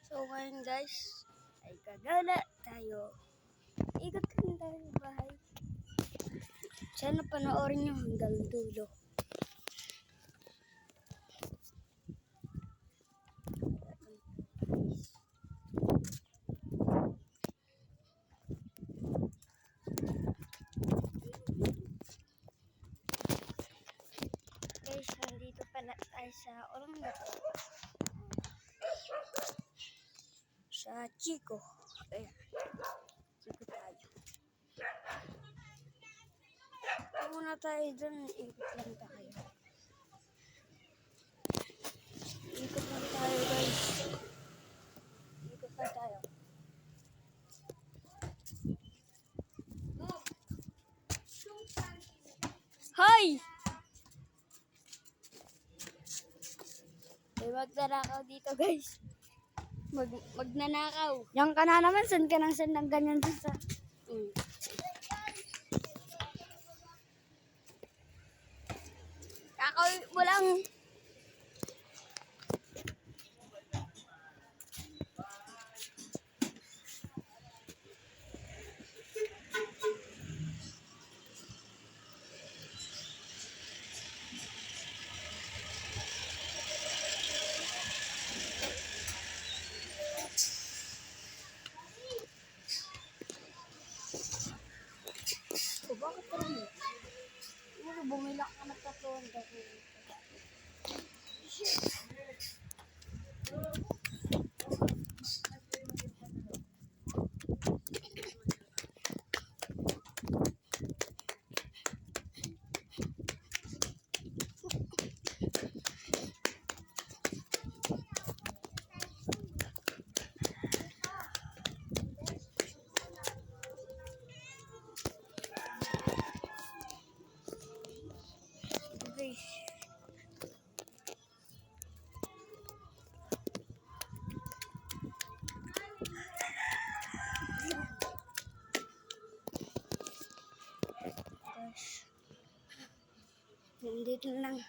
So ngayon guys, ay gagala tayo. Ikot lang tayo sa bahay. Sana panoorin nyo hanggang dulo. Guys, nandito pala tayo sa Olongapo. Sa Chico. Ayan. Chico tayo. Muna tayo dun. Ikot lang tayo. Ikot lang tayo guys. Ikot lang tayo. Hoy! May magnanakaw dito guys. Magnanakaw. Yan ka na naman. Saan ka ng ganyan sa... Kakawin mo lang. Bakit ka rin? Bumilak ka na tatuan kasi. Guys. Nandito lang.